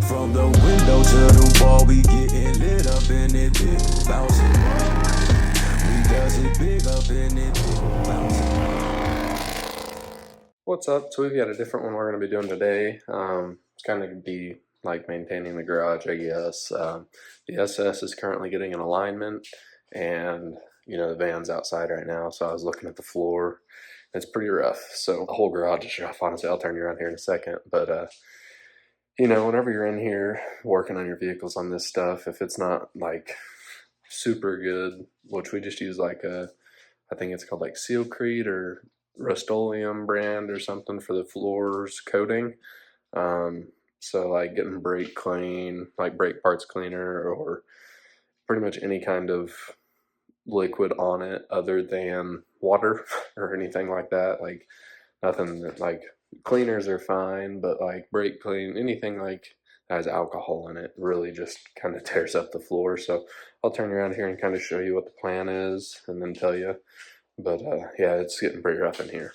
From the window to the wall, we getting lit up in it, big bouncing. We does it big up in it, big bouncing. What's up? So we've got a different one we're going to be doing today. It's kind of be like maintaining the garage, I guess. The SS is currently getting an alignment, and the van's outside right now. So I was looking at the floor. It's pretty rough. So the whole garage is rough. Honestly, I'll turn you around here in a second. But whenever you're in here working on your vehicles on this stuff, if it's not like super good, which we just use like I think it's called like Sealcrete or Rust-Oleum brand or something for the floors coating. So like getting brake clean, like brake parts cleaner, or pretty much any kind of liquid on it other than water or anything like that. Like nothing that like cleaners are fine, but like brake clean, anything like that has alcohol in it really just kind of tears up the floor. So I'll turn around here and kind of show you what the plan is and then tell you. But yeah, it's getting pretty rough in here.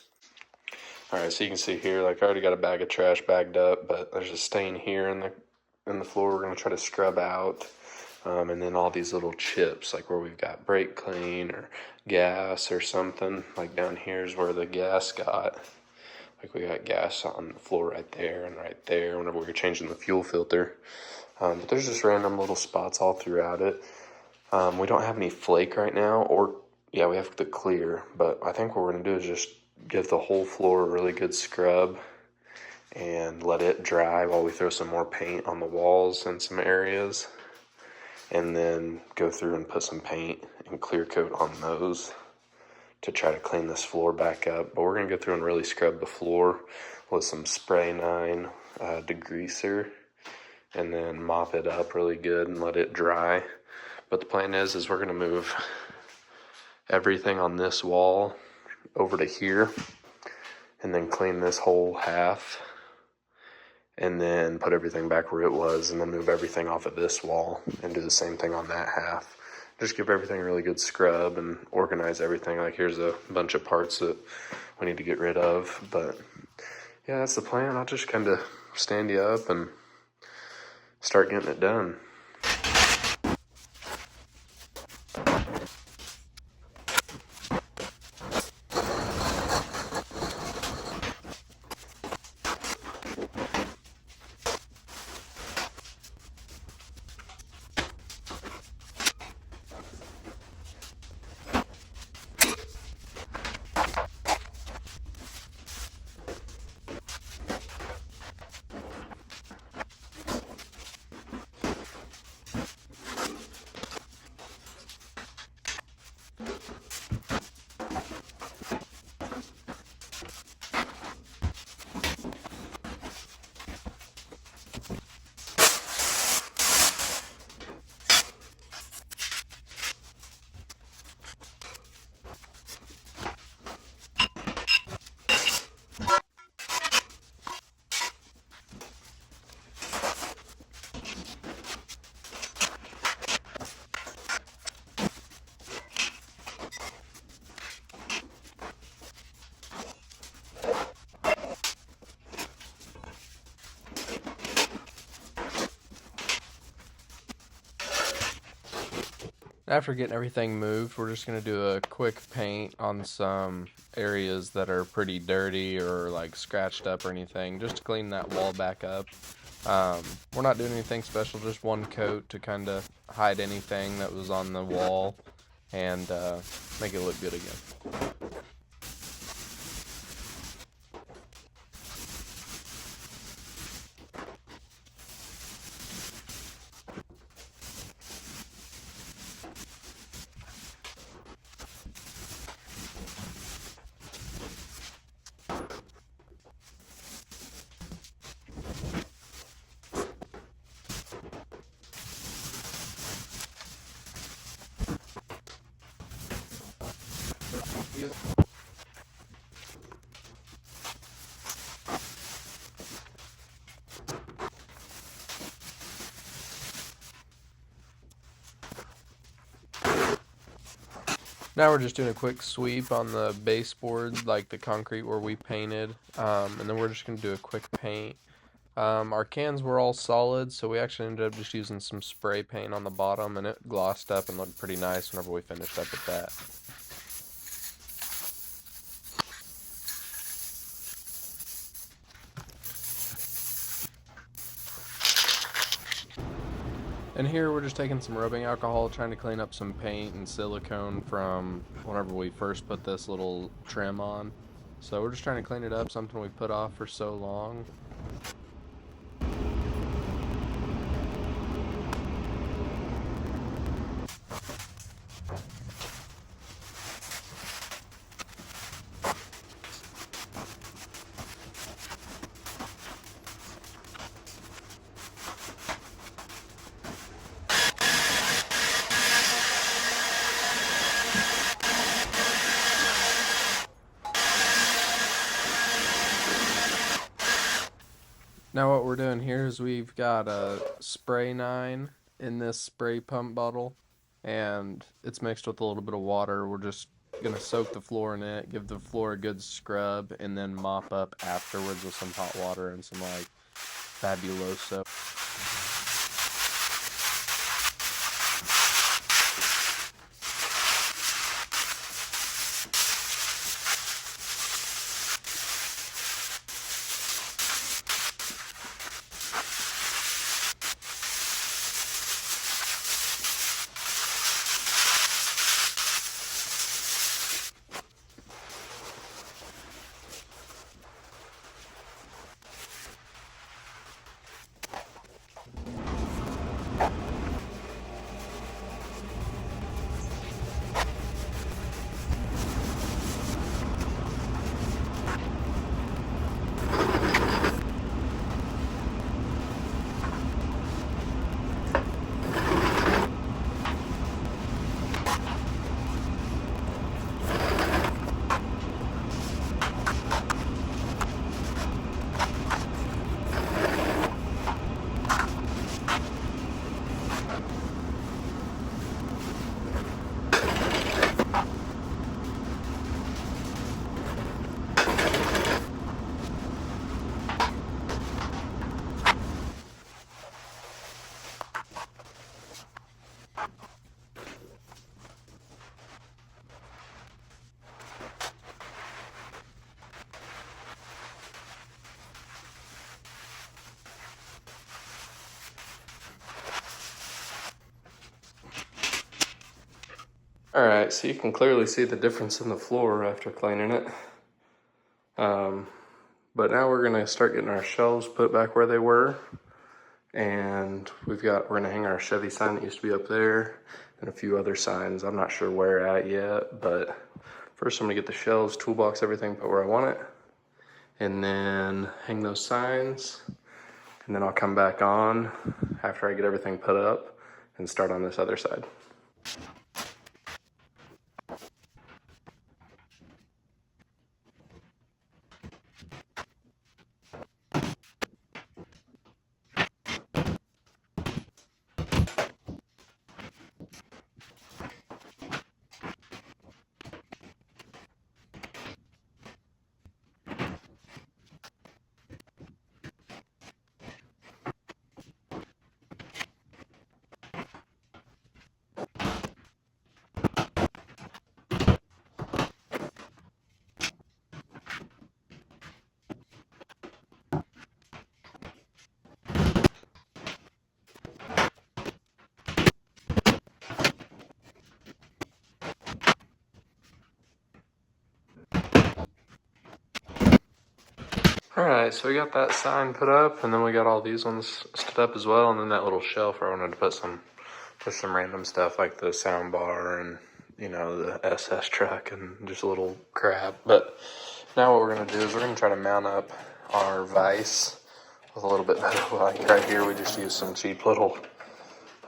All right, so you can see here, like I already got a bag of trash bagged up, but there's a stain here in the floor. We're gonna try to scrub out, and then all these little chips, like where we've got brake clean or gas or something. Like down here is where the gas got. Like we got gas on the floor right there and right there. Whenever we were changing the fuel filter, but there's just random little spots all throughout it. We don't have any flake right now, or yeah, we have the clear, but I think what we're gonna do is just give the whole floor a really good scrub and let it dry while we throw some more paint on the walls in some areas, and then go through and put some paint and clear coat on those to try to clean this floor back up. But we're gonna go through and really scrub the floor with some Spray 9 degreaser, and then mop it up really good and let it dry. But the plan is we're gonna move everything on this wall over to here and then clean this whole half and then put everything back where it was, and then move everything off of this wall and do the same thing on that half. Just give everything a really good scrub and organize everything. Like here's a bunch of parts that we need to get rid of. But yeah, that's the plan. I'll just kind of stand you up and start getting it done. After getting everything moved, we're just going to do a quick paint on some areas that are pretty dirty or like scratched up or anything, just to clean that wall back up. We're not doing anything special, just one coat to kind of hide anything that was on the wall and make it look good again. Now we're just doing a quick sweep on the baseboard, like the concrete where we painted, and then we're just going to do a quick paint Our cans were all solid, so we actually ended up just using some spray paint on the bottom, and it glossed up and looked pretty nice whenever we finished up with that. And here we're just taking some rubbing alcohol, trying to clean up some paint and silicone from whenever we first put this little trim on. So we're just trying to clean it up, something we put off for so long. Now what we're doing here is we've got a spray 9 in this spray pump bottle, and it's mixed with a little bit of water. We're just gonna soak the floor in it, give the floor a good scrub, and then mop up afterwards with some hot water and some like Fabuloso. Alright, so you can clearly see the difference in the floor after cleaning it. But now we're going to start getting our shelves put back where they were. And we're going to hang our Chevy sign that used to be up there and a few other signs. I'm not sure where at yet, but first I'm going to get the shelves, toolbox, everything put where I want it. And then hang those signs. And then I'll come back on after I get everything put up and start on this other side. Alright, so we got that sign put up, and then we got all these ones stood up as well, and then that little shelf where I wanted to put some random stuff like the sound bar and, you know, the SS truck and just a little crap. But now what we're going to do is we're going to try to mount up our vise with a little bit better light. Right here we just used some cheap little,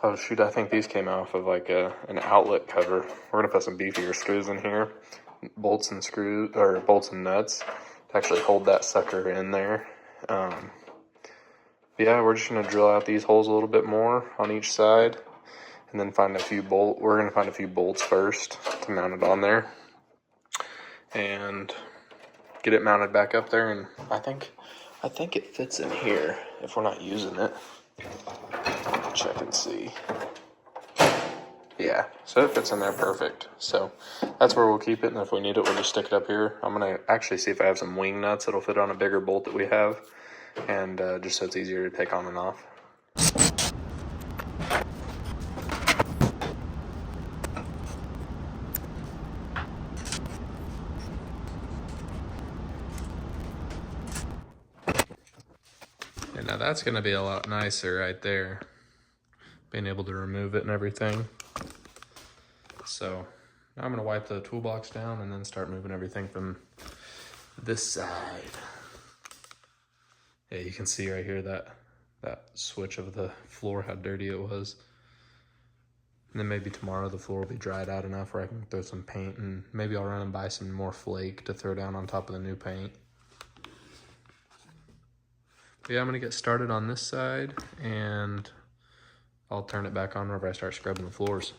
oh shoot, I think these came off of like an outlet cover. We're going to put some beefier screws in here, bolts and screws, or bolts and nuts, actually hold that sucker in there. Yeah, we're just going to drill out these holes a little bit more on each side and then find a few we're going to find a few bolts first to mount it on there and get it mounted back up there. And I think I think it fits in here if we're not using it. Check and see. Yeah, so it fits in there perfect. So that's where we'll keep it, and if we need it, we'll just stick it up here. I'm going to actually see if I have some wing nuts that'll fit on a bigger bolt that we have, and just so it's easier to take on and off. And now that's going to be a lot nicer right there, being able to remove it and everything. So now I'm going to wipe the toolbox down and then start moving everything from this side. Yeah, you can see right here that switch of the floor, how dirty it was. And then maybe tomorrow the floor will be dried out enough where I can throw some paint, and maybe I'll run and buy some more flake to throw down on top of the new paint. But yeah, I'm gonna get started on this side, and I'll turn it back on whenever I start scrubbing the floors.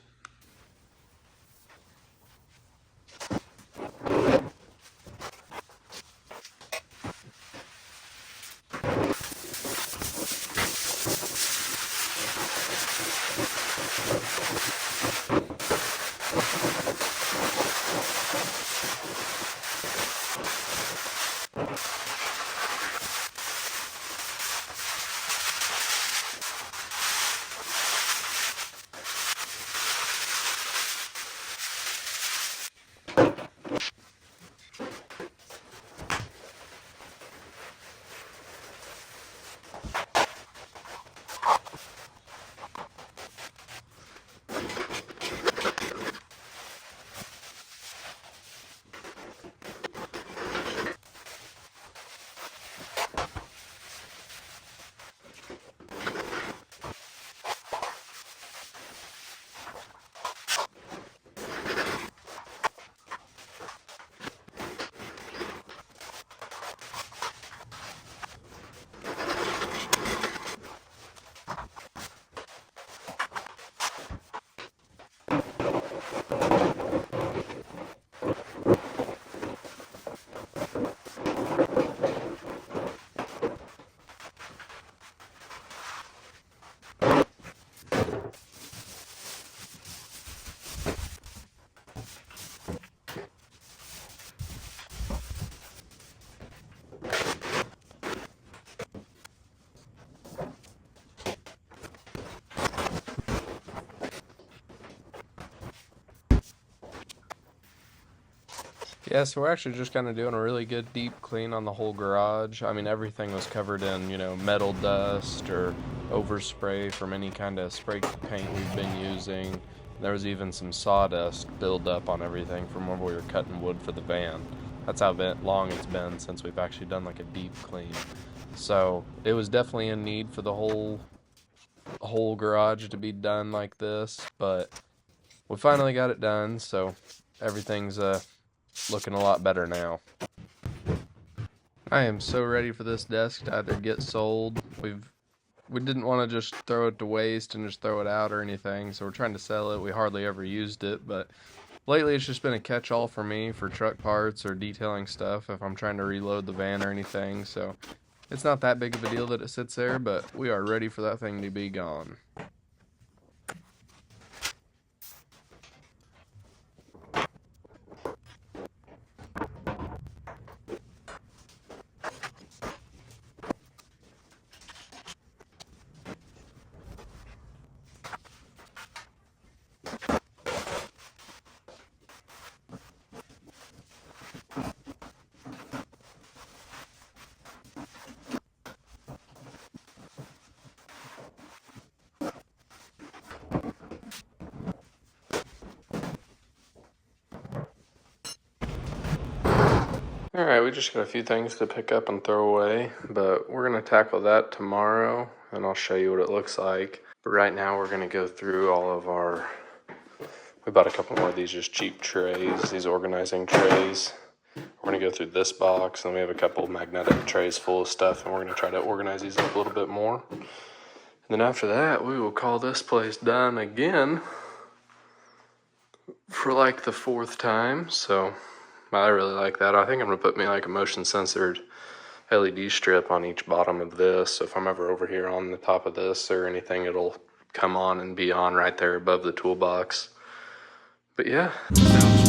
Yeah, so we're actually just kind of doing a really good deep clean on the whole garage. I mean, everything was covered in, metal dust or overspray from any kind of spray paint we've been using. There was even some sawdust buildup on everything from when we were cutting wood for the van. That's how long it's been since we've actually done like a deep clean. So it was definitely in need for the whole garage to be done like this, but we finally got it done, so everything's looking a lot better now. I am so ready for this desk to either get sold. We didn't want to just throw it to waste and just throw it out or anything, so we're trying to sell it. We hardly ever used it, but lately it's just been a catch-all for me for truck parts or detailing stuff if I'm trying to reload the van or anything, so it's not that big of a deal that it sits there, but we are ready for that thing to be gone. Alright, we just got a few things to pick up and throw away, but we're going to tackle that tomorrow, and I'll show you what it looks like. But right now we're going to go through all of we bought a couple more of these just cheap trays, these organizing trays. We're going to go through this box, and we have a couple magnetic trays full of stuff, and we're going to try to organize these up a little bit more. And then after that, we will call this place done again for like the 4th time, so I really like that. I think I'm going to put me like a motion censored LED strip on each bottom of this. So if I'm ever over here on the top of this or anything, it'll come on and be on right there above the toolbox. But yeah, sounds